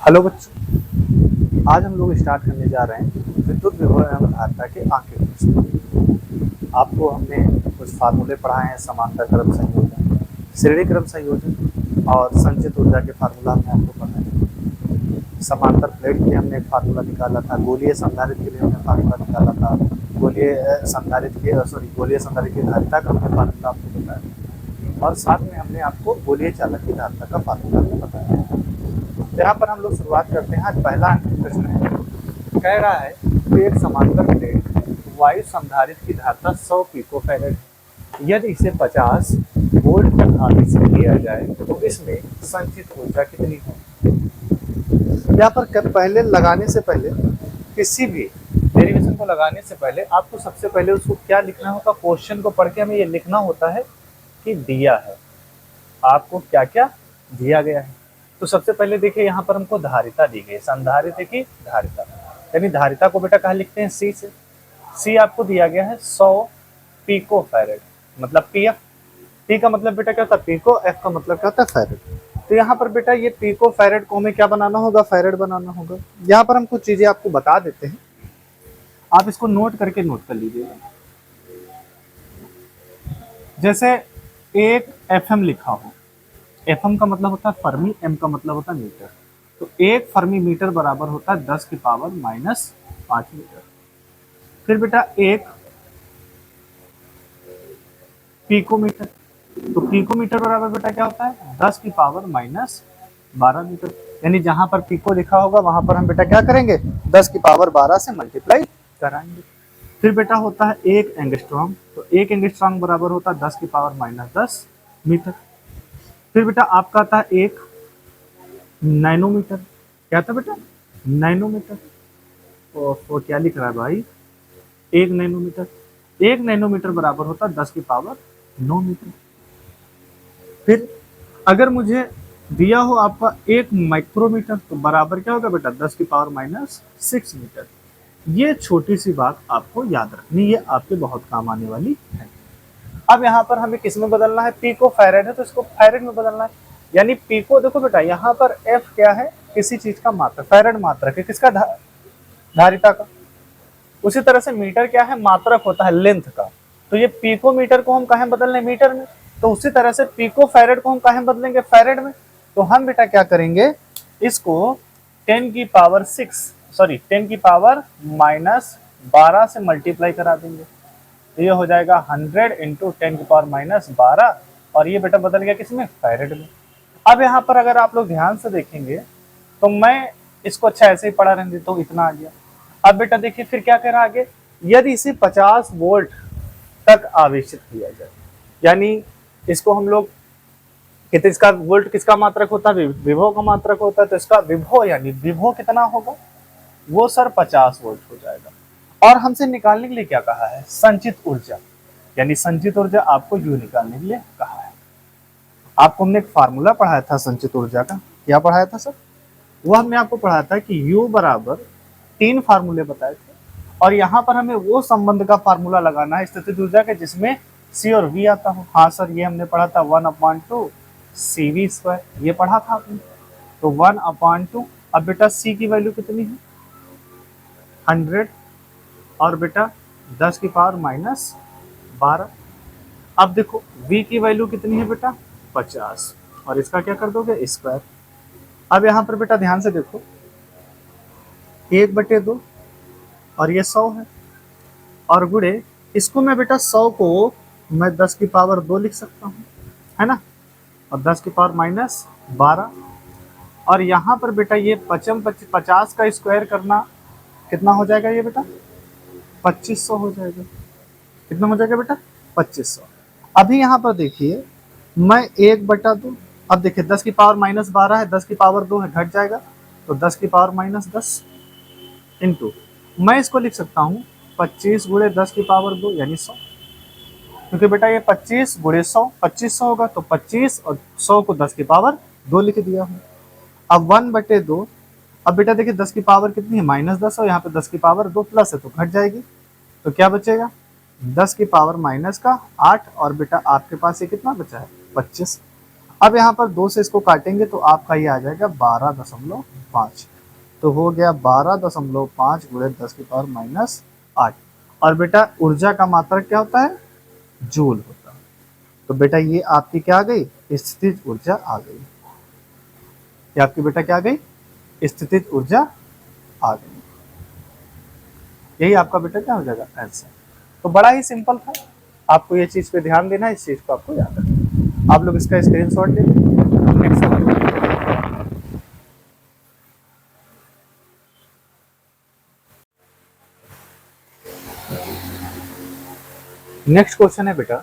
Hello बच्चों, आज हम लोग स्टार्ट करने जा रहे हैं विद्युत विभव एवं धारिता के आंकड़े प्रश्न। आपको हमने कुछ फार्मूले पढ़ाए हैं, समांतर क्रम संयोजन, श्रेणी क्रम संयोजन और संचित ऊर्जा के फार्मूला हमने आपको पढ़ाए हैं। समांतर प्लेट के लिए हमने एक फार्मूला निकाला था, गोलीय संधारित्र के लिए हमने फार्मूला निकाला था, गोलीय संधारित्र की धारिता का हमने फार्मूला आपको बताया और साथ में हमने आपको गोलीय चालक की धारिता का फार्मूला भी बताया है। यहाँ पर हम लोग शुरुआत करते हैं। आज पहला प्रश्न है, कह रहा है कि एक समांतर प्लेट वायु संधारित्र की धारिता 100 पिकोफैरेड है। यदि इसे 50 वोल्ट तक आवेशित किया जाए तो इसमें संचित ऊर्जा कितनी होगी। यहाँ पर पहले लगाने से पहले किसी भी डेरिवेशन को लगाने से पहले आपको सबसे पहले उसको क्या लिखना होगा, क्वेश्चन को पढ़ के हमें ये लिखना होता है कि दिया है आपको क्या क्या दिया गया है। तो सबसे पहले देखिए यहाँ पर हमको धारिता दी गई, संधारित्र की धारिता, यानी धारिता को बेटा कहाँ लिखते हैं, सी से। सी आपको दिया गया है 100 पिकोफैरेड, मतलब पीएफ। पी का मतलब बेटा क्या होता है पिको, एफ का मतलब क्या होता है फैरेड। तो यहाँ पर बेटा ये पिकोफैरेड को हमें क्या बनाना होगा, फैरेड बनाना होगा। यहाँ पर हम कुछ चीजें आपको बता देते हैं, आप इसको नोट करके नोट कर लीजिएगा। जैसे एक एफएम लिखा हो, एफएम का मतलब होता है फर्मी, एम का मतलब होता है मीटर। तो एक फर्मी मीटर बराबर होता है 10 की पावर -5 मीटर। फिर बेटा एक पिकोमीटर, तो पिकोमीटर बराबर बेटा क्या होता है 10 की पावर -12 मीटर। यानी जहां पर पिको लिखा होगा वहां पर हम बेटा क्या करेंगे, 10 की पावर 12 से मल्टीप्लाई कराएंगे। फिर बेटा होता है एक एंगस्ट्रॉम, तो एक एंगस्ट्रॉम बराबर होता है 10 की पावर -10 मीटर। फिर बेटा आपका आता है एक नैनोमीटर, क्या था बेटा नैनोमीटर। तो क्या लिख रहा है भाई, एक नैनोमीटर। एक नैनोमीटर बराबर होता है 10 की पावर 9 मीटर। फिर अगर मुझे दिया हो आपका एक माइक्रोमीटर, तो बराबर क्या होगा बेटा 10 की पावर -6 मीटर। ये छोटी सी बात आपको याद रखनी, ये आपके बहुत काम आने वाली है। अब यहाँ पर हमें किस में बदलना है, पिको फैरेड है तो इसको फैरेड में बदलना है। यानी पिको देखो बेटा यहाँ पर एफ क्या है, किसी चीज का मात्रक, फैरेड मात्रक है किसका, धारिता का। उसी तरह से मीटर क्या है, मात्रक होता है लेंथ का। तो ये पिको मीटर को हम कहाँ बदल रहे, मीटर में। तो उसी तरह से पिको फैरेड को हम कहाँ बदलेंगे, फैरेड में। तो हम बेटा क्या करेंगे, इसको 10 की पावर -12 से मल्टीप्लाई करा देंगे। तो ये हो जाएगा 100 इंटू 10 की पावर -12, और ये बेटा बदल गया किसमें, फैरेड में। अब यहाँ पर अगर आप लोग ध्यान से देखेंगे तो मैं इसको अच्छा ऐसे ही पढ़ा रहने देता हूँ, इतना आ गया। अब बेटा देखिए फिर क्या कह रहा आगे, यदि इसे 50 वोल्ट तक आवेशित किया जाए, यानी इसको हम लोग कितने, इसका वोल्ट किसका मात्रक होता है, विभव का मात्रक होता है। तो इसका विभव यानी विभव कितना होगा, वो सर 50 वोल्ट हो जाएगा। और हमसे निकालने के लिए क्या कहा है, संचित ऊर्जा, यानी संचित ऊर्जा आपको यू निकालने के लिए कहा है। आपको हमने एक फार्मूला पढ़ाया था संचित ऊर्जा का, क्या पढ़ाया था सर, वो हमने आपको पढ़ाया था कि U बराबर 3 फार्मूले बताए थे, और यहाँ पर हमें वो संबंध का फार्मूला लगाना है स्थितिज ऊर्जा के जिसमें C और V आता हो। हाँ सर, ये हमने पढ़ा था 1/2 CV², ये पढ़ा था आपने। तो 1/2, अब बेटा C की वैल्यू कितनी है 100, और बेटा 10 की पावर -12। अब देखो V की वैल्यू कितनी है बेटा 50, और इसका क्या कर दोगे स्क्वायर। अब यहाँ पर बेटा ध्यान से देखो 1/2 और ये 100 है, और गुड़े इसको मैं बेटा 100 को मैं 10 की पावर 2 लिख सकता हूँ, है ना, और 10 की पावर -12। और यहाँ पर बेटा ये 50 का स्क्वायर करना कितना हो जाएगा, ये बेटा 2500 हो जाएगा। कितना हो जाएगा बेटा 2500। अभी यहाँ पर देखिए मैं 1/2, अब देखिए 10 की पावर -12 है, 10 की पावर 2 है, घट जाएगा। तो 10 की पावर -10 इंटू, मैं इसको लिख सकता हूँ 25 गुणे 10 की पावर 2 यानी 100, क्योंकि बेटा ये 25 गुणे 100 2500 होगा। तो 25 और 100 को 10 की पावर 2 लिख दिया हूँ। अब 1/2, अब बेटा देखिए 10 की पावर कितनी है -10, और यहाँ पे 10 की पावर 2 प्लस है तो घट जाएगी। तो क्या बचेगा 10 की पावर -8, और बेटा आपके पास ये कितना बचा है 25। अब यहाँ पर 2 से इसको काटेंगे तो आपका ये आ जाएगा 12.5। तो हो गया 12.5 गुणे 10⁻⁻8। और बेटा ऊर्जा का मात्रक क्या होता है? जूल होता है। तो बेटा ये आपकी क्या आ गई? स्थितिज ऊर्जा आ गई। ये आपकी बेटा क्या आ गई? स्थितिज ऊर्जा आ गई। यही आपका बेटा क्या हो जाएगा? आंसर। तो बड़ा ही सिंपल था, आपको ये चीज पे ध्यान देना है, इस चीज को आपको याद रखना। आप लोग इसका स्क्रीनशॉट ले लीजिए। नेक्स्ट सवाल। नेक्स्ट क्वेश्चन है बेटा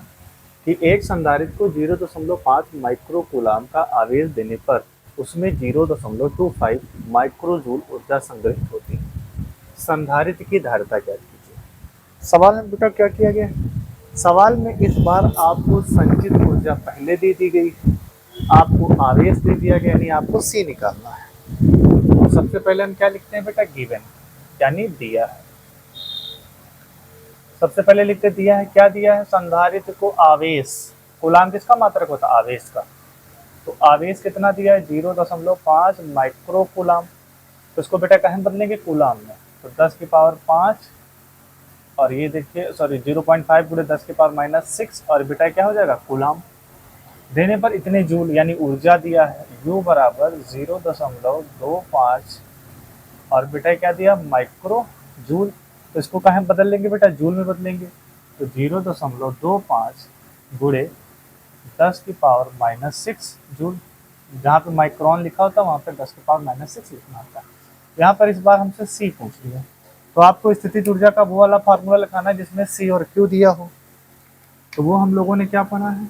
कि एक संधारित्र को 0.5 माइक्रो कूलाम का आवेश देने पर उसमें 0.25 माइक्रो जूल ऊर्जा संग्रहित होती है। संधारित्र की धारिता ज्ञात कीजिए। सवाल में बेटा क्या किया गया है? सवाल में इस बार आपको संचित ऊर्जा पहले दे दी गई, आपको आवेश दे दिया गया, यानी आपको सी निकालना है। तो सबसे पहले हम क्या लिखते हैं बेटा? गिवन, यानी दिया है। सबसे पहले लिखते दिया है, क्या दिया है? संधारित्र को आवेश, कूलाम किसका मात्रक होता है? आवेश का। तो आवेश कितना दिया है? 0.5 माइक्रो कूलाम। तो इसको बेटा कहाँ बदलेंगे? कूलाम में। तो 10⁵ और ये देखिए सॉरी 0.5 गुणे 10⁻⁻6 और बेटा क्या हो जाएगा? कूलाम। देने पर इतने जूल यानी ऊर्जा दिया है, U बराबर 0.25 और बेटा क्या दिया? Micro joule. तो इसको कहाँ बदल लेंगे बेटा? जूल में बदलेंगे। तो 0.25 गुणे 10⁻⁻6 जूल। जहाँ पे माइक्रोन लिखा होता है वहाँ पे 10⁻⁻6 लिखना होता है। यहाँ पर इस बार हमसे सी पूछ लिया, तो आपको स्थितिज ऊर्जा का वो वाला फार्मूला लिखाना है जिसमें सी और क्यू दिया हो। तो वो हम लोगों ने क्या पढ़ा है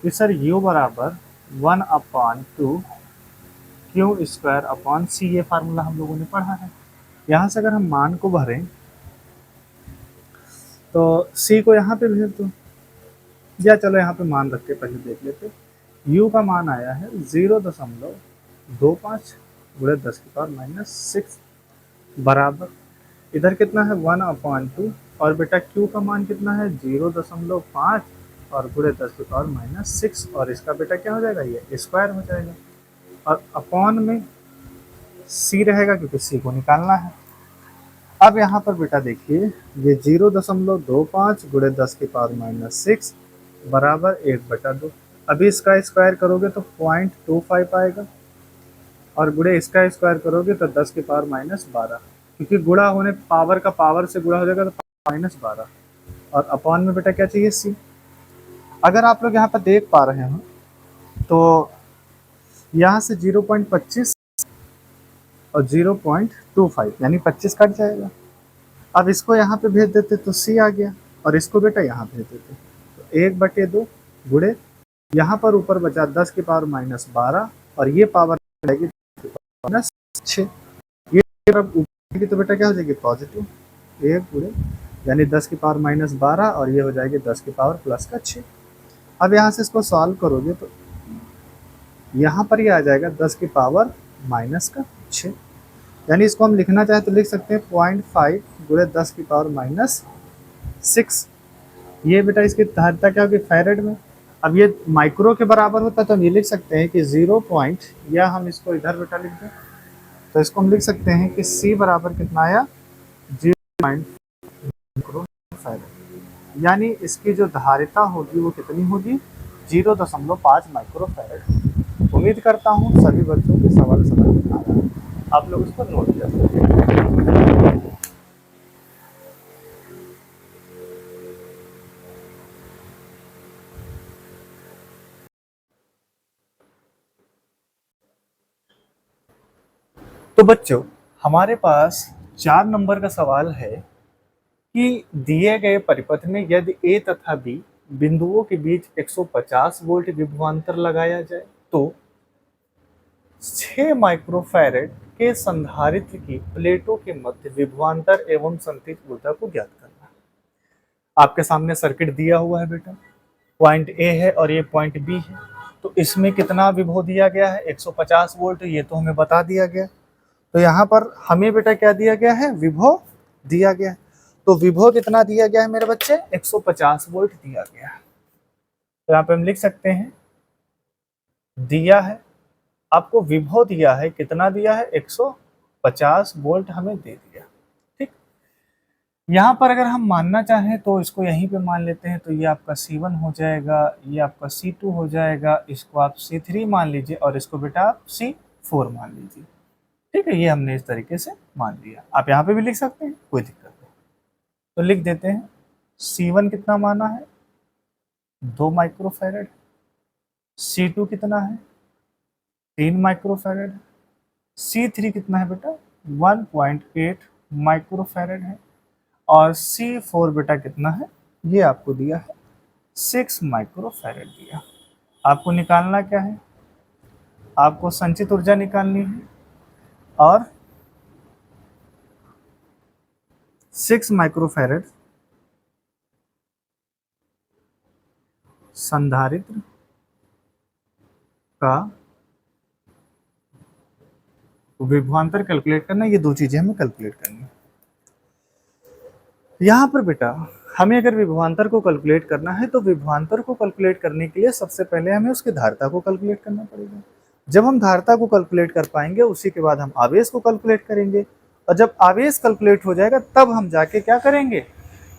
कि सर U बराबर 1/2 Q² C, ये फार्मूला हम लोगों ने पढ़ा है। यहाँ से अगर हम मान को भरें तो C को यहाँ पे भेज दो, या चलो यहाँ पे मान रख के पहले देख लेते। U का मान आया है 0.25 गुणे 10⁻⁻6 बराबर इधर कितना है? 1/2 और बेटा Q का मान कितना है? 0.5 और गुणे 10⁻⁻6 और इसका बेटा क्या हो जाएगा? ये स्क्वायर हो जाएगा और अपॉन में C रहेगा क्योंकि C को निकालना है। अब यहाँ पर बेटा देखिए ये 0.25 गुणे 10⁻⁻6 बराबर 1/2। अभी इसका स्क्वायर करोगे तो 0.25 आएगा और गुणे इसका स्क्वायर करोगे तो 10⁻12, क्योंकि गुणा होने पावर का पावर से गुणा हो जाएगा तो -12 और अपॉन में बेटा क्या चाहिए? सी। अगर आप लोग यहाँ पर देख पा रहे हो तो यहाँ से 0.25 और 0.25 यानी 25 कट जाएगा। अब इसको यहाँ पे भेज देते तो सी आ गया और इसको बेटा यहाँ भेज देते तो 1/2 गुणे यहाँ पर ऊपर बचा 10⁻12 और ये पावर जाएगी -6। ये ऊपर की तो बेटा क्या हो जाएगी? पॉजिटिव 1 गुणे यानी 10⁻12 और ये हो जाएगी 10⁻+6। अब यहाँ से इसको सॉल्व करोगे तो यहाँ पर ये आ जाएगा 10⁻⁻6, यानी इसको हम लिखना चाहे तो लिख सकते हैं 0.5 गुणे 10⁻6। ये बेटा इसकी धारिता क्या होगी? फैरेड में। अब ये माइक्रो के बराबर होता है तो हम ये लिख सकते हैं कि 0 पॉइंट, या हम इसको इधर बेटा लिख दें तो इसको हम लिख सकते हैं कि C बराबर कितना आया? 0 माइक्रो फैरेड, यानी इसकी जो धारिता होगी वो कितनी होगी? 0.5 माइक्रो फैरेड। उम्मीद करता हूँ सभी बच्चों के सवाल समझ में आ रहा है, आप लोग इसको नोट कर सकते हैं। तो बच्चों हमारे पास 4 नंबर का सवाल है कि दिए गए परिपथ में यदि A तथा B बिंदुओं के बीच 150 वोल्ट विभवांतर लगाया जाए तो 6 माइक्रोफैरेड के संधारित्र की प्लेटों के मध्य विभवांतर एवं संचित ऊर्जा को ज्ञात करना। आपके सामने सर्किट दिया हुआ है बेटा, पॉइंट A है और ये पॉइंट B है। तो इसमें कितना विभव दिया गया है? 150 वोल्ट, ये तो हमें बता दिया गया। तो यहाँ पर हमें बेटा क्या दिया गया है? विभव दिया गया है। तो विभव कितना दिया गया है मेरे बच्चे? 150 वोल्ट दिया गया है। तो यहाँ पे हम लिख सकते हैं दिया है, आपको विभव दिया है, कितना दिया है 150 वोल्ट हमें दे दिया। ठीक, यहाँ पर अगर हम मानना चाहें तो इसको यहीं पे मान लेते हैं, तो ये आपका C1 हो जाएगा, ये आपका C2 हो जाएगा, इसको आप C3 मान लीजिए और इसको बेटा आप C4 मान लीजिए। ठीक है, ये हमने इस तरीके से मान लिया। आप यहाँ पे भी लिख सकते हैं, कोई दिक्कत नहीं। तो लिख देते हैं C1 कितना माना है 2 माइक्रोफैरड, C2 कितना है 3 माइक्रोफैरड, C3 कितना है बेटा 1.8 माइक्रोफैरड है, और C4 बेटा कितना है, ये आपको दिया है 6 माइक्रोफैरड दिया। आपको निकालना क्या है, आपको संचित ऊर्जा निकालनी है, और 6 माइक्रोफैरड संधारित्र का विभवांतर कैलकुलेट करना, ये दो चीजें हमें कैलकुलेट करनी है। यहाँ पर बेटा हमें अगर विभवांतर को कैलकुलेट करना है तो विभवांतर को कैलकुलेट करने के लिए सबसे पहले हमें उसकी धारिता को कैलकुलेट करना पड़ेगा। जब हम धारिता को कैलकुलेट कर पाएंगे उसी के बाद हम आवेश को कैलकुलेट करेंगे, और जब आवेश कैलकुलेट हो जाएगा तब हम जाके क्या करेंगे,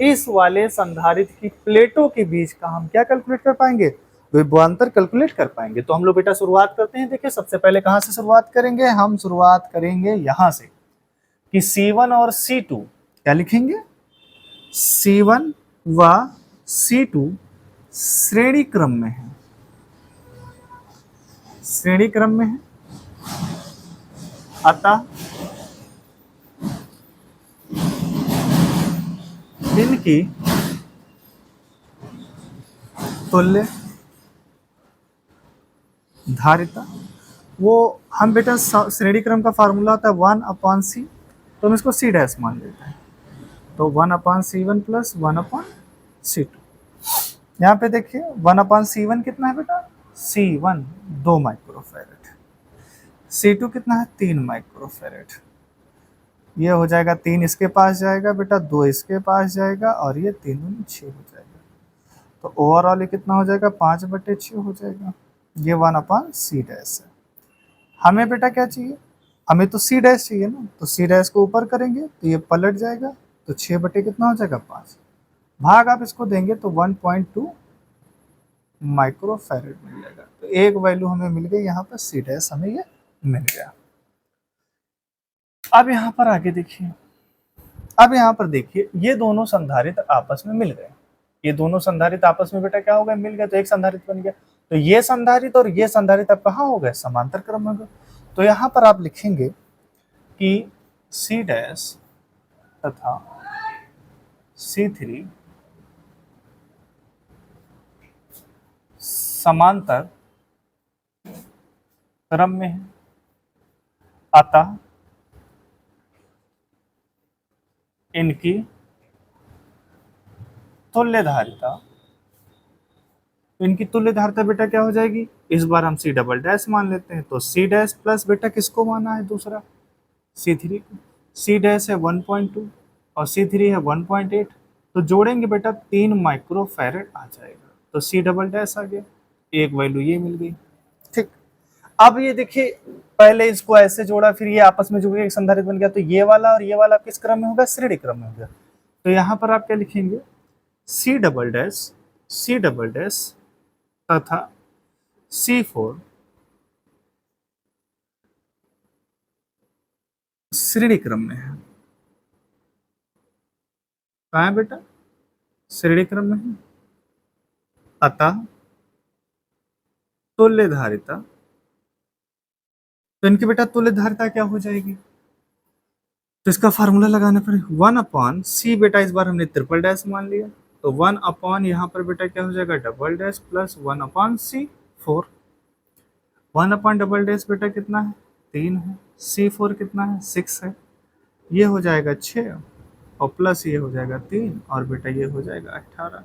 इस वाले संधारित्र की प्लेटों के बीच का हम क्या कैलकुलेट कर पाएंगे, विभवांतर कैलकुलेट कर पाएंगे। तो हम लोग बेटा शुरुआत करते हैं। देखिए सबसे पहले कहाँ से शुरुआत करेंगे, हम शुरुआत करेंगे यहाँ से कि C1 और C2 क्या लिखेंगे, C1 व C2 श्रेणी क्रम में है, श्रेणी क्रम में है, अतः इनकी तुल्य धारिता, वो हम बेटा श्रेणी क्रम का फार्मूला होता है 1/C, तो हम इसको C डैश मान लेते हैं, तो 1/C1 प्लस 1/C2। यहाँ पे देखिए 1/C1 कितना है बेटा, C1 2 माइक्रोफैरड, C2 कितना है 3 माइक्रोफैरड, ये हो जाएगा 3 इसके पास जाएगा बेटा, 2 इसके पास जाएगा, और ये 3 दूनी 6 हो जाएगा, तो ओवरऑल ये कितना हो जाएगा 5/6 हो जाएगा। ये 1/C डैश है। हमें बेटा क्या चाहिए, हमें तो C डैश चाहिए ना, तो C डैश को ऊपर करेंगे तो ये पलट जाएगा, तो 6 कितना हो जाएगा 5, भाग आप इसको देंगे तो 1.2 माइक्रोफैरड मिल जाएगा। तो एक वैल्यू हमें मिल गई, यहाँ पर C डैश हमें ये मिल गया। अब यहाँ पर आगे देखिए, अब यहाँ पर देखिए ये दोनों संधारित्र आपस में मिल गए, ये दोनों संधारित्र आपस में बेटा क्या हो गए, मिल गए, तो एक संधारित्र बन गया। तो ये संधारित्र और ये संधारित्र अब कहाँ हो गए, समांतर क्रम में हो गए। तो यहाँ पर आप लिखेंगे कि C डैश तथा C3 समांतर क्रम में है, अतः इनकी तुल्य धारिता, इनकी तुल्य धारिता बेटा क्या हो जाएगी, इस बार हम C डबल डैश मान लेते हैं, तो C डैश प्लस बेटा किसको माना है, दूसरा C3 को, C डैश है 1.2 और C3 है 1.8, तो जोड़ेंगे बेटा 3 माइक्रोफैरड आ जाएगा, तो C डबल डैश आ गया, एक वैल्यू ये मिल गई। ठीक, अब ये देखिए पहले इसको ऐसे जोड़ा, फिर ये आपस में जुड़ गया, एक संधारित्र बन गया, तो ये वाला और ये वाला किस क्रम में होगा, श्रेणी क्रम में होगा। तो यहाँ पर आप क्या लिखेंगे, C डबल डैश तथा C4 श्रेणी क्रम में है, कहाँ है बेटा, श्रेणी क्रम में है, अतः तुल्य धारिता, तो इनकी बेटा तुल्य धारिता क्या हो जाएगी, तो इसका फार्मूला लगाना पड़ेगा 1/C, बेटा इस बार हमने ट्रिपल डैश मान लिया, तो 1/ यहाँ पर बेटा क्या हो जाएगा double dash plus 1/C4, 1/ double dash बेटा कितना है 3 है, C4 कितना है 6 है, ये हो जाएगा 6 और प्लस ये हो जाएगा 3 और बेटा ये हो जाएगा 18,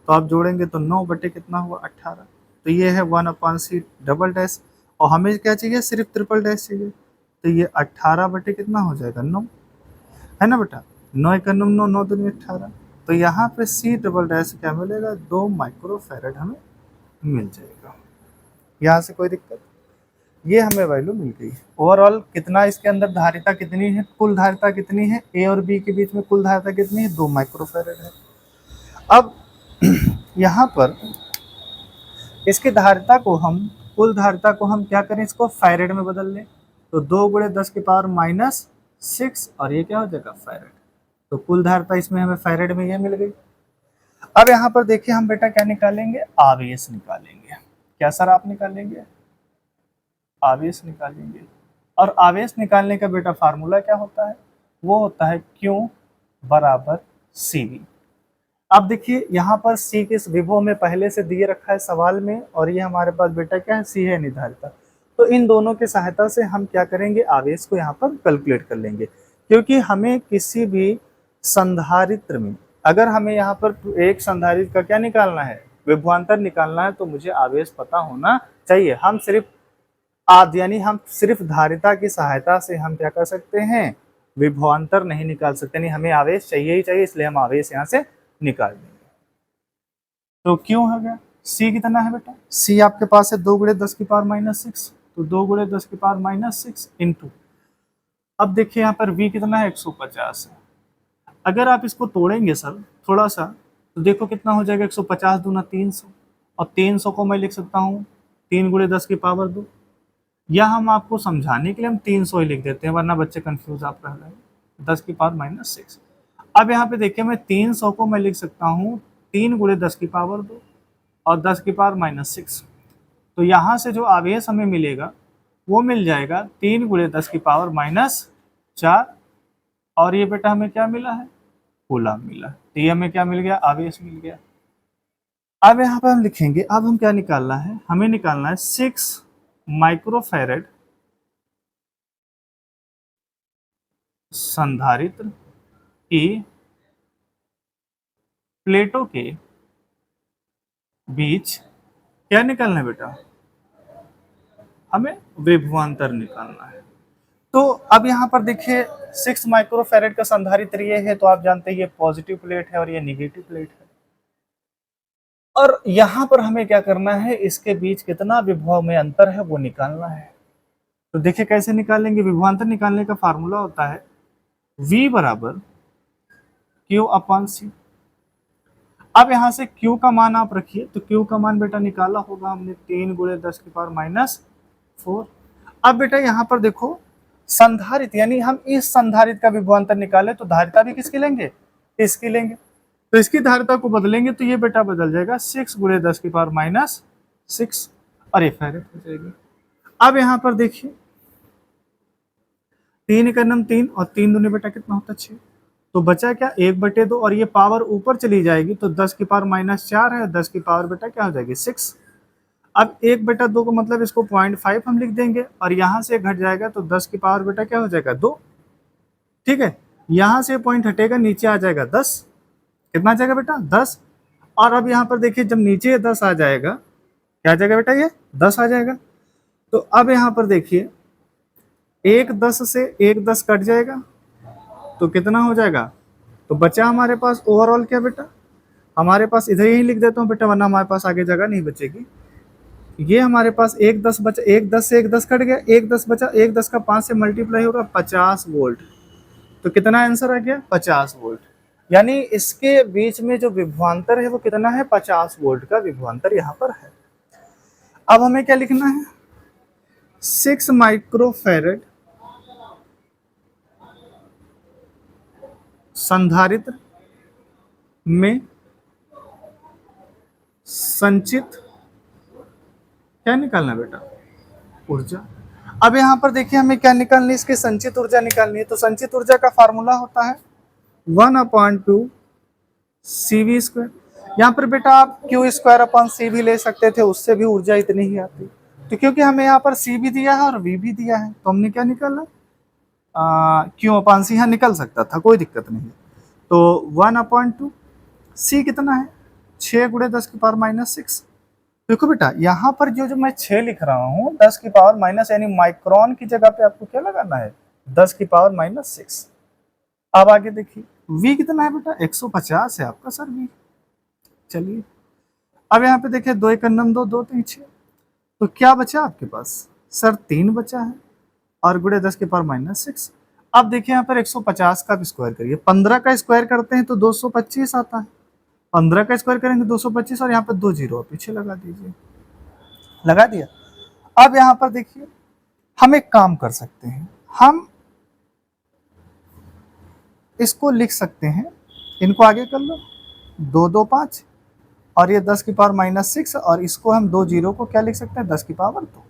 तो आप जोड़ेंगे तो 9 कितना हुआ 18, तो ये है 1/C डबल डैश, और हमें क्या चाहिए सिर्फ ट्रिपल डैश चाहिए, तो ये 18 कितना हो जाएगा 9, है ना बेटा, 9 का 9 9 9 दूनी 18, तो यहाँ पे C डबल डैश क्या मिलेगा 2 माइक्रोफैरड हमें मिल जाएगा। यहाँ से कोई दिक्कत, ये हमें वैल्यू मिल गई। ओवरऑल कितना इसके अंदर धारिता कितनी है, कुल धारिता कितनी है, ए और बी के बीच में कुल धारिता कितनी है, 2 माइक्रोफैरेड है। अब यहाँ पर इसकी धारिता को हम, कुल धारिता को हम क्या करें, इसको फैरेड में बदल लें, तो 2 गुणे 10 की पावर माइनस 6 और ये क्या हो जाएगा फैरेड। तो कुल धारिता इसमें हमें फैरेड में ये मिल गई। अब यहाँ पर देखिए हम बेटा क्या निकालेंगे, आवेश निकालेंगे। क्या सर आप निकालेंगे, आवेश निकालेंगे। और आवेश निकालने का बेटा फार्मूला क्या होता है, वो होता है Q बराबर CV। अब देखिए यहाँ पर C किस विभव में पहले से दिए रखा है सवाल में, और ये हमारे पास बेटा क्या है, C है निर्धारिता। तो इन दोनों की सहायता से हम क्या करेंगे, आवेश को यहाँ पर कैलकुलेट कर लेंगे। क्योंकि हमें किसी भी संधारित्र में, अगर हमें यहाँ पर एक संधारित्र का क्या निकालना है, विभवांतर निकालना है, तो मुझे आवेश पता होना चाहिए। हम सिर्फ यानी हम सिर्फ धारिता की सहायता से हम क्या कर सकते हैं, विभवांतर नहीं निकाल सकते, नहीं हमें आवेश चाहिए ही चाहिए, इसलिए हम आवेश यहाँ से निकाल देंगे। तो क्यों हो गया, C कितना है बेटा, C आपके पास है 2 गुणे 10 की पावर माइनस 6, तो 2 गुणे 10 की पावर माइनस 6 इंटू, अब देखिए यहाँ पर V कितना है 150 है। अगर आप इसको तोड़ेंगे सर थोड़ा सा, तो देखो कितना हो जाएगा, 150 दूना 300, और 300 को मैं लिख सकता हूँ 3 गुणे 10 की पावर 2, या हम आपको समझाने के लिए हम 300 ही लिख देते हैं, वरना बच्चे कंफ्यूज आप रह रहे हैं, 10 की पावर माइनस 6। अब यहाँ पे देखिए मैं 300 को मैं लिख सकता हूँ 3 गुणे 10 की पावर 2 और 10 की पावर माइनस 6। तो यहाँ से जो आवेश हमें मिलेगा वो मिल जाएगा 3 गुणे 10 की पावर माइनस 4, और ये बेटा हमें क्या मिला है, कूलम मिला। तो ये हमें क्या मिल गया, आवेश मिल गया। अब यहाँ पे हम लिखेंगे, अब हम क्या निकालना है, हमें निकालना है 6 माइक्रोफैरेड संधारित्र की प्लेटों के बीच क्या निकालना है बेटा, हमें विभवांतर निकालना है। तो अब यहाँ पर देखिए 6 माइक्रोफैरेड का संधारित्र ये है, तो आप जानते हैं ये पॉजिटिव प्लेट है और ये निगेटिव प्लेट है। और यहाँ पर हमें क्या करना है, इसके बीच कितना विभव में अंतर है वो निकालना है। तो देखिए कैसे निकालेंगे, विभवांतर निकालने का फार्मूला होता है V बराबर Q अपॉन C। अब यहाँ से Q का मान आप रखिए, तो Q का मान बेटा निकाला होगा हमने 3 गुणे 10 की पावर माइनस 4। अब बेटा यहाँ पर देखो संधारित्र, यानी हम इस संधारित्र का विभवांतर निकाले तो धारिता भी किसकी लेंगे, इसकी लेंगे। तो इसकी धारिता को बदलेंगे तो ये बेटा बदल जाएगा 6 गुणे 10 की पावर माइनस 6, और ये फैरेड हो जाएगी। अब यहाँ पर देखिए 3 का नम 3 और 3 दूनी बेटा कितना होता है 6, तो बचा क्या 1/2, और ये पावर ऊपर चली जाएगी तो 10 की पावर माइनस 4 है, 10 की पावर बेटा क्या हो जाएगी 6। अब 1/2 को मतलब इसको 0.5 हम लिख देंगे, और यहाँ से घट जाएगा तो 10 की पावर बेटा क्या हो जाएगा 2। ठीक है, यहाँ से पॉइंट हटेगा, नीचे आ जाएगा 10, कितना आ जाएगा बेटा 10। और अब यहाँ पर देखिए जब नीचे 10 आ जाएगा, क्या आ जाएगा बेटा ये 10 आ जाएगा। तो अब यहाँ पर देखिए 1 10 से 1 10 कट जाएगा, तो कितना हो जाएगा, तो बचा हमारे पास ओवरऑल क्या बेटा, हमारे पास इधर ही लिख देता हूँ बेटा, वरना हमारे पास आगे जगह नहीं बचेगी। ये हमारे पास 1 10 बचा, 1 10 से 1 10 कट गया, 1 10 बचा, 1 10 का 5 से मल्टीप्लाई होगा 50 वोल्ट। तो कितना आंसर आ गया 50 वोल्ट, यानी इसके बीच में जो विभवांतर है वो कितना है 50 वोल्ट का विभवांतर यहाँ पर है। अब हमें क्या लिखना है, 6 माइक्रोफैरेड संधारित्र में संचित क्या निकालना बेटा, ऊर्जा। अब यहाँ पर देखिए हमें क्या निकालनी है, इसकी संचित ऊर्जा निकालनी है। तो संचित ऊर्जा का फार्मूला होता है 1/2 CV²। यहाँ पर बेटा आप Q² C भी ले सकते थे, उससे भी ऊर्जा इतनी ही आती। तो क्योंकि हमें यहाँ पर C भी दिया है और V भी दिया है, तो हमने क्या निकाला, Q/C यहाँ निकल सकता था, कोई दिक्कत नहीं। तो 1/2 C कितना है 6 गुणे 10 की पावर माइनस 6। देखो बेटा यहाँ पर जो मैं 6 लिख रहा हूँ 10 की पावर माइनस, यानी माइक्रोन की जगह पे आपको क्या लगाना है 10 की पावर माइनस 6। अब आगे देखिए V कितना है बेटा 150 है आपका सर V। चलिए अब यहाँ पे देखिए 2 1 9 2 2 3 6, तो क्या बचा आपके पास सर? 3 बचा है और गुणे 10 के पावर -6। अब देखिए यहाँ पर 150 का भी स्क्वायर करिए, 15 का स्क्वायर करते हैं तो 225 आता है, 15 का स्क्वायर करेंगे 225 और यहाँ पर 2 जीरो पीछे लगा दीजिए, लगा दिया। अब यहाँ पर देखिए हम एक काम कर सकते हैं, हम इसको लिख सकते हैं, इनको आगे कर लो, 2 2 5 और ये 10 की पावर -6 और इसको हम 2 जीरो को क्या लिख सकते हैं? 10 की पावर 2,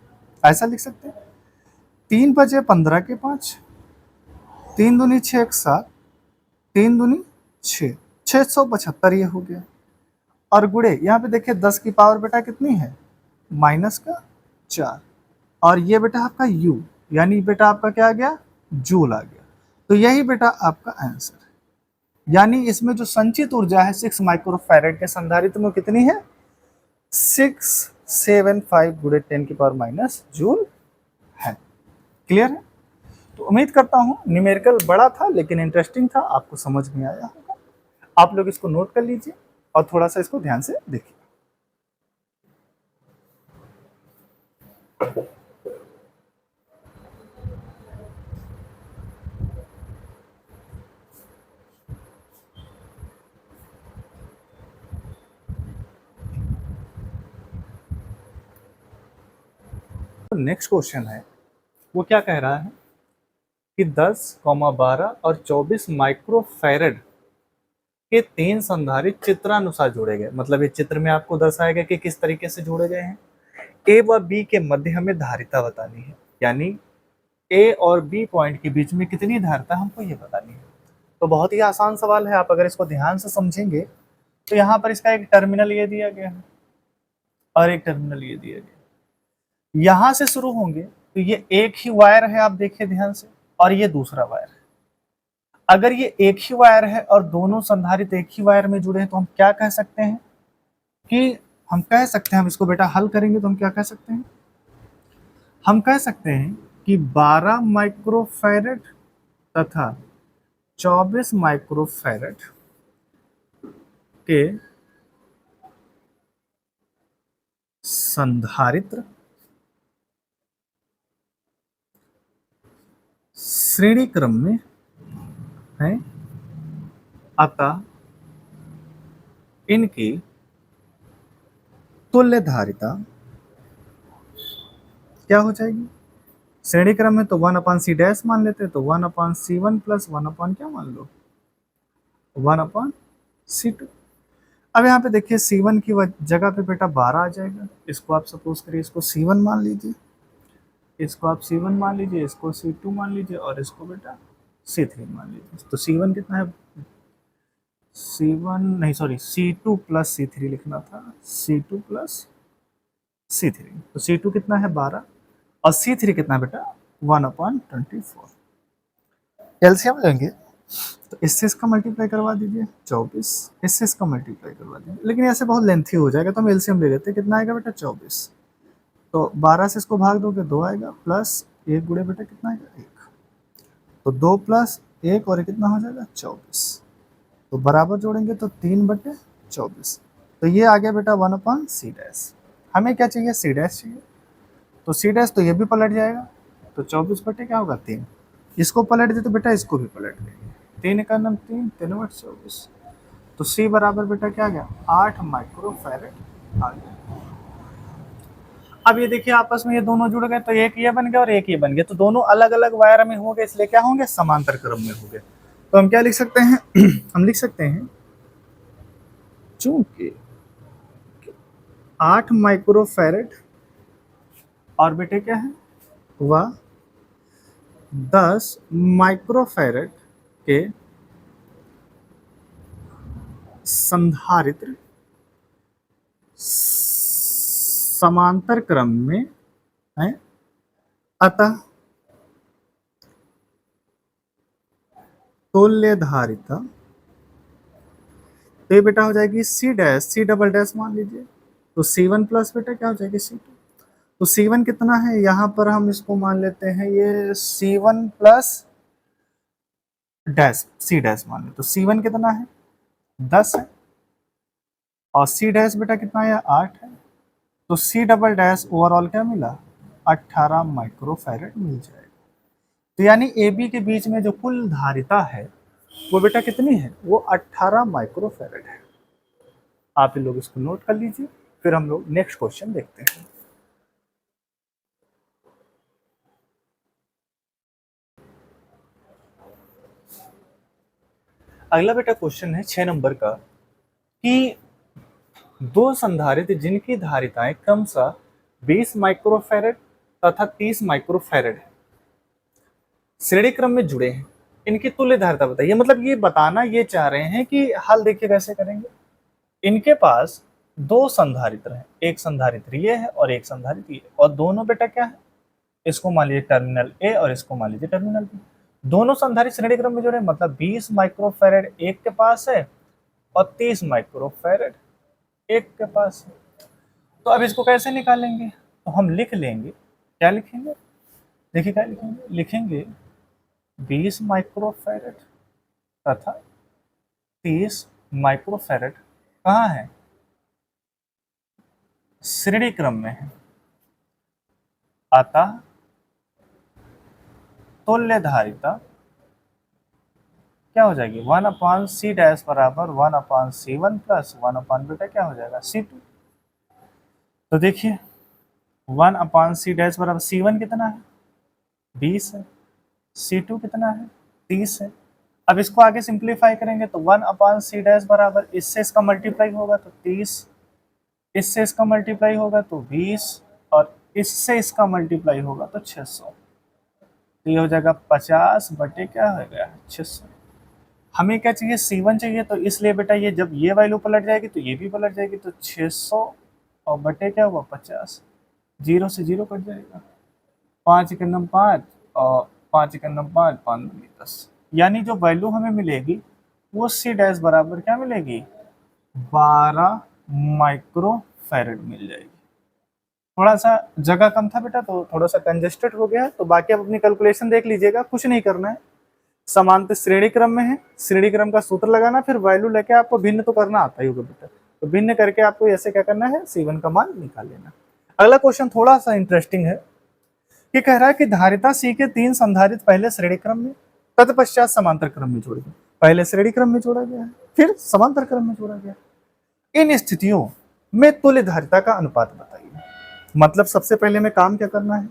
ऐसा लिख सकते हैं। 3 बचे 15 के 5, 3 दूनी 6 एक 7, 3 दूनी 6, 675 ये हो गया। और गुड़े यहाँ पे देखिए 10 की पावर बेटा कितनी है? -4 और ये बेटा आपका यू, यानी बेटा आपका क्या आ गया? जूल आ गया। तो यही बेटा आपका आंसर है। यानी इसमें जो संचित ऊर्जा है 6 माइक्रोफैरेड के संधारित्र में कितनी है? 675 गुणे 10 की पावर माइनस जूल है। क्लियर है? तो उम्मीद करता हूं न्यूमेरिकल बड़ा था लेकिन इंटरेस्टिंग था, आपको समझ में आया होगा। आप लोग इसको नोट कर लीजिए और थोड़ा सा इसको ध्यान से देखिए। तो नेक्स्ट क्वेश्चन है, वो क्या कह रहा है कि 10, 12 और 24 माइक्रोफैरेड के 3 संधारित्र चित्रानुसार जोड़े गए। मतलब ये चित्र में आपको दर्शाएगा कि किस तरीके से जोड़े गए हैं। ए व बी के मध्य हमें धारिता बतानी है, यानी ए और बी पॉइंट के बीच में कितनी धारिता हमको ये बतानी है। तो बहुत ही आसान सवाल है, आप अगर इसको ध्यान से समझेंगे तो यहाँ पर इसका एक टर्मिनल ये दिया गया है और एक टर्मिनल ये दिया गया, यहां से शुरू होंगे तो ये एक ही वायर है, आप देखिए ध्यान से, और ये दूसरा वायर है। अगर ये एक ही वायर है और दोनों संधारित्र एक ही वायर में जुड़े हैं तो हम क्या कह सकते हैं कि हम इसको बेटा हल करेंगे तो हम क्या कह सकते हैं? हम कह सकते हैं कि 12 माइक्रोफैरेड तथा 24 माइक्रोफैरेड के संधारित्र श्रेणी क्रम में है, अतः इनकी तुल्य धारिता क्या हो जाएगी? श्रेणी क्रम में तो 1/c डैश मान लेते हैं, तो 1/c1 प्लस 1/ क्या मान लो? 1/c2। अब यहाँ पे देखिए C1 की जगह पे बेटा 12 आ जाएगा, इसको आप सपोज करिए इसको C1 मान लीजिए, इसको आप C1 मान लीजिए, इसको C2 मान लीजिए और इसको बेटा C3 मान लीजिए। तो C1 कितना है? C1 नहीं सॉरी C2 प्लस C3 लिखना था, C2 प्लस C3। तो C2 कितना है? 12 और C3 कितना है बेटा? 1/24। एलसीएम लेंगे तो इससे इसका मल्टीप्लाई करवा दीजिए 24, इससे इसका मल्टीप्लाई करवा दीजिए, लेकिन ऐसे बहुत लेंथी हो जाएगा तो हम एलसीएम ले लेते हैं। कितना आएगा बेटा? 24। तो 12 से इसको भाग दोगे 2 आएगा, प्लस 1 गुणे बेटा कितना आएगा? 1। तो 2 प्लस 1 और कितना हो जाएगा? 24। तो बराबर जोड़ेंगे तो 3/24। तो ये आ गया बेटा 1/c डैश। हमें क्या चाहिए? c डैश चाहिए। तो c डैश तो ये भी पलट जाएगा, तो 24 क्या होगा? 3। इसको पलट दे तो बेटा इसको भी पलट देंगे, 3 का नाम 3, 3/24। तो C बराबर बेटा क्या आ गया? 8 माइक्रोफैरेड आ गया। अब ये देखिए आपस में ये दोनों जुड़ गए, तो एक ये बन गया और एक ये बन गया, तो दोनों अलग अलग वायर में होंगे, इसलिए क्या होंगे? समांतर क्रम में होंगे। तो हम क्या लिख सकते हैं? हम लिख सकते हैं चूंकि 8 माइक्रोफैरेड और बेटे क्या है? वह 10 माइक्रोफैरेड के संधारित्र समांतर क्रम में है, अतः तुल्य धारिता तो ये बेटा हो जाएगी C dash, C double dash मान लीजिए, तो C1 प्लस बेटा क्या हो जाएगी? C2। तो C1 कितना है? यहाँ पर हम इसको मान लेते हैं ये C1 plus dash, C dash मान लेते, तो C1 कितना है? 10 है और C डैश बेटा कितना है? 8 है। तो C डबल डैश ओवरऑल क्या मिला, 18 माइक्रोफैरड मिल जाएगा। तो यानी ए बी के बीच में जो कुल धारिता है वो बेटा कितनी है, वो 18 माइक्रोफैरड है। आप लोग इसको नोट कर लीजिए, फिर हम लोग नेक्स्ट क्वेश्चन देखते हैं। अगला बेटा क्वेश्चन है 6 नंबर का कि दो संधारित्र जिनकी धारिताएं क्रमशः 20 माइक्रोफैरड तथा 30 माइक्रोफैरड है, श्रेणी क्रम में जुड़े हैं, इनकी तुल्य धारिता बताइए। मतलब ये बताना ये चाह रहे हैं कि हल देखिए कैसे करेंगे। इनके पास दो संधारित्र हैं, एक संधारित्र ये है और एक संधारित्र ये, और दोनों बेटा क्या है, इसको मान लीजिए टर्मिनल ए और इसको मान लीजिए टर्मिनल बी। दोनों संधारित्र श्रेणी क्रम में जुड़े, मतलब 20 माइक्रोफैरड एक के पास है और 30 माइक्रोफैरड एक के पास है। तो अब इसको कैसे निकालेंगे, तो हम लिख लेंगे, क्या लिखेंगे, देखिए क्या लिखेंगे, लिखेंगे 20 माइक्रोफैरड तथा 30 माइक्रोफैरड कहाँ है, श्रेणी क्रम में है, अतः तुल्य धारिता क्या हो जाएगी, 1/c डैश बराबर 1/c1 प्लस 1 बेटा क्या हो जाएगा c2। तो देखिए 1/c डैश बराबर c1 कितना है 20 है, c2 कितना है 30 है। अब इसको आगे सिंप्लीफाई करेंगे तो 1/c डैश बराबर इससे इसका मल्टीप्लाई होगा तो 30, इससे इसका मल्टीप्लाई होगा तो 20 और इससे इसका मल्टीप्लाई होगा तो 600। तो ये हो जाएगा 50 बटे क्या हो गया 600। हमें क्या चाहिए C1 चाहिए, तो इसलिए बेटा ये जब ये वैल्यू पलट जाएगी तो ये भी पलट जाएगी, तो 600 और बटे क्या हुआ 50, 0 से 0 कट जाएगा, 5 एक नम 5 और 5 एक नम 5, 5 दूनी 10, यानी जो वैल्यू हमें मिलेगी वो C डैश बराबर क्या मिलेगी 12 माइक्रोफैरड मिल जाएगी। थोड़ा सा जगह कम था बेटा तो थोड़ा सा कंजेस्टेड हो गया है, तो बाकी आप अपनी कैलकुलेशन देख लीजिएगा, कुछ नहीं करना है। समांतर श्रेणी क्रम में है, श्रेणी क्रम का सूत्र लगाना, फिर वैल्यू लेके आपको भिन्न तो करना आता ही होगा बेटा, तो भिन्न करके आपको ऐसे क्या करना है C1 का मान निकाल लेना। अगला क्वेश्चन थोड़ा सा इंटरेस्टिंग है, ये कह रहा है कि धारिता C के 3 संधारित्र पहले श्रेणी क्रम में तत्पश्चात समांतर क्रम में जोड़े गए। पहले श्रेणी क्रम में जोड़ा गया है फिर समांतर क्रम में जोड़ा गया। इन स्थितियों में तुल्य धारिता का अनुपात बताइए। मतलब सबसे पहले में काम क्या करना है,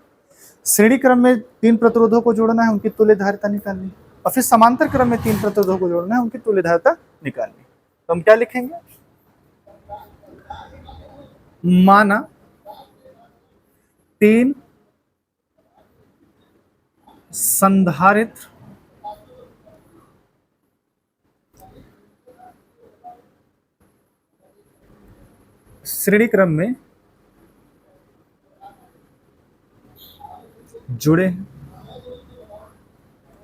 श्रेणी क्रम में 3 प्रतिरोधों को जोड़ना है, उनकी तुल्य धारिता निकालनी, और फिर समांतर क्रम में 3 प्रतिरोधों को जोड़ना है, उनकी तुल्य धारिता निकालनी। तो हम क्या लिखेंगे, माना 3 संधारित्र श्रेणी क्रम में जुड़े हैं,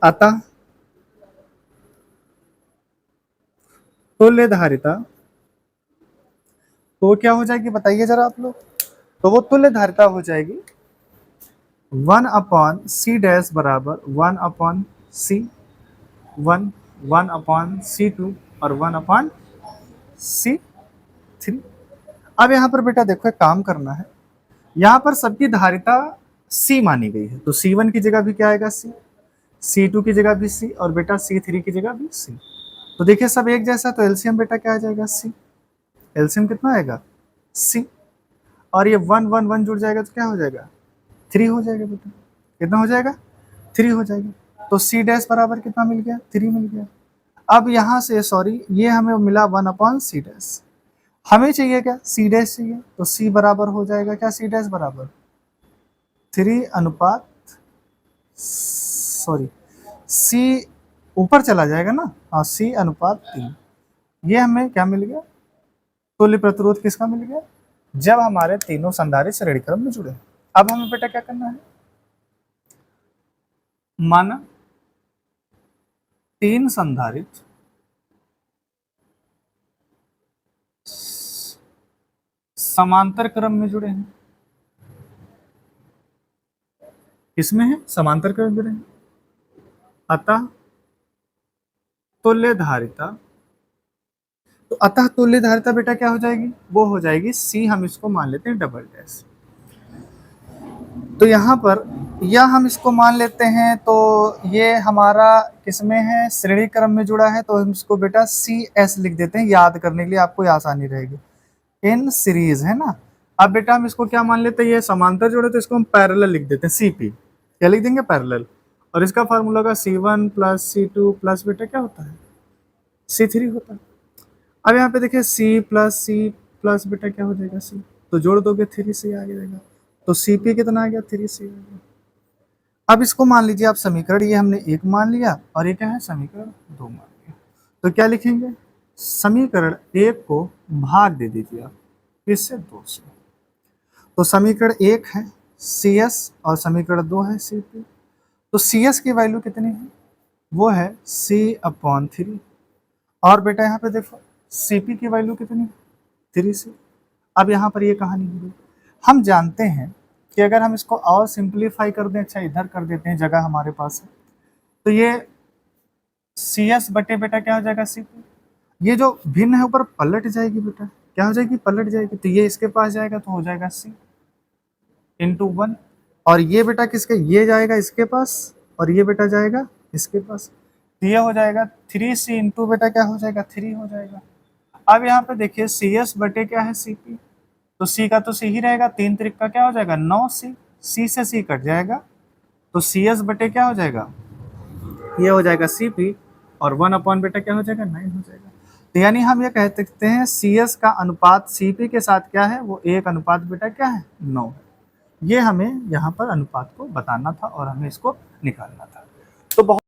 अतः तुल्य धारिता तो क्या हो जाएगी बताइए जरा आप लोग, तो वो तुल्य धारिता हो जाएगी 1/c डैश बराबर 1/c1, 1/c2 और 1/c3। अब यहाँ पर बेटा देखो एक काम करना है, यहाँ पर सबकी धारिता C मानी गई है, तो C1 की जगह भी क्या आएगा C, C2 की जगह भी C और बेटा C3 की जगह भी C। तो देखिए सब एक जैसा, तो एलसीएम बेटा क्या आ जाएगा C, एलसीएम कितना आएगा C, और ये 1 1 1 जुड़ जाएगा तो क्या हो जाएगा 3 हो जाएगा बेटा, कितना हो जाएगा 3 हो जाएगा। तो C डैश बराबर कितना मिल गया 3 मिल गया। अब यहाँ से सॉरी ये हमें मिला 1/c डैश, हमें चाहिए क्या C डैश चाहिए, तो C बराबर हो जाएगा क्या C डैश बराबर 3 अनुपात सॉरी C ऊपर चला जाएगा ना, हाँ C अनुपात 3। ये हमें क्या मिल गया, तुल्य प्रतिरोध किसका मिल गया, जब हमारे तीनों संधारित्र श्रेणी क्रम में जुड़े। अब हमें बेटा क्या करना है, माना 3 संधारित्र समांतर क्रम में जुड़े हैं, किसमें है समांतर क्रम में जुड़े हैं, अतः तुल्य धारिता, तो तो अतः तुल्य धारिता बेटा क्या हो जाएगी, वो हो जाएगी सी, हम इसको मान लेते हैं डबल डैश। तो यहाँ पर या हम इसको मान लेते हैं, तो ये हमारा किसमें है, श्रेणी क्रम में जुड़ा है, तो हम इसको बेटा सी एस लिख देते हैं, याद करने के लिए आपको आसानी रहेगी। इन सीरीज है ना। अब बेटा हम इसको क्या मान लेते हैं, ये समांतर जोड़े तो इसको हम पैरेलल लिख देते हैं, सीपी क्या लिख देंगे, पैरेलल। और इसका फार्मूला का C1 प्लस C2 प्लस बेटा क्या होता है, C3 होता है। अब यहाँ पे देखिए C प्लस बेटा क्या हो जाएगा C, तो जोड़ दोगे 3C आ जाएगा, तो CP कितना आ गया, 3C आ गया। अब इसको मान लीजिए आप समीकरण, ये हमने 1 मान लिया और ये क्या है, समीकरण 2 मान लिया। तो क्या लिखेंगे, समीकरण 1 को भाग दे दीजिए आप इससे 2 से। तो समीकरण 1 है CS और समीकरण 2 है CP। तो CS की वैल्यू कितनी है, वो है C/3। और बेटा यहाँ पे देखो CP की वैल्यू कितनी है, 3C। अब यहाँ पर ये कहानी हो गई। हम जानते हैं कि अगर हम इसको और सिंप्लीफाई कर दें, अच्छा इधर कर देते हैं, जगह हमारे पास है, तो ये CS बटे बेटा क्या हो जाएगा, CP। ये जो भिन्न है ऊपर पलट जाएगी बेटा, क्या हो जाएगी, पलट जाएगी। तो ये इसके पास जाएगा तो हो जाएगा C इंटू 1, और ये बेटा किसके, ये जाएगा इसके पास और ये बेटा जाएगा इसके पास, तो ये हो जाएगा 3C इंटू बेटा क्या हो जाएगा, 3 हो जाएगा। अब यहाँ पे देखिए CS बटे क्या है, CP, तो C का तो C ही रहेगा, 3 त्रिक का क्या हो जाएगा, 9C, C से C कट जाएगा, तो CS बटे क्या हो जाएगा, ये हो जाएगा CP, और 1 अपॉन बेटा क्या हो जाएगा, 9 हो जाएगा। तो यानी हम ये कह सकते हैं CS का अनुपात CP के साथ क्या है, वो 1 अनुपात बेटा क्या है, 9 है। ये हमें यहाँ पर अनुपात को बताना था और हमें इसको निकालना था। तो बहुत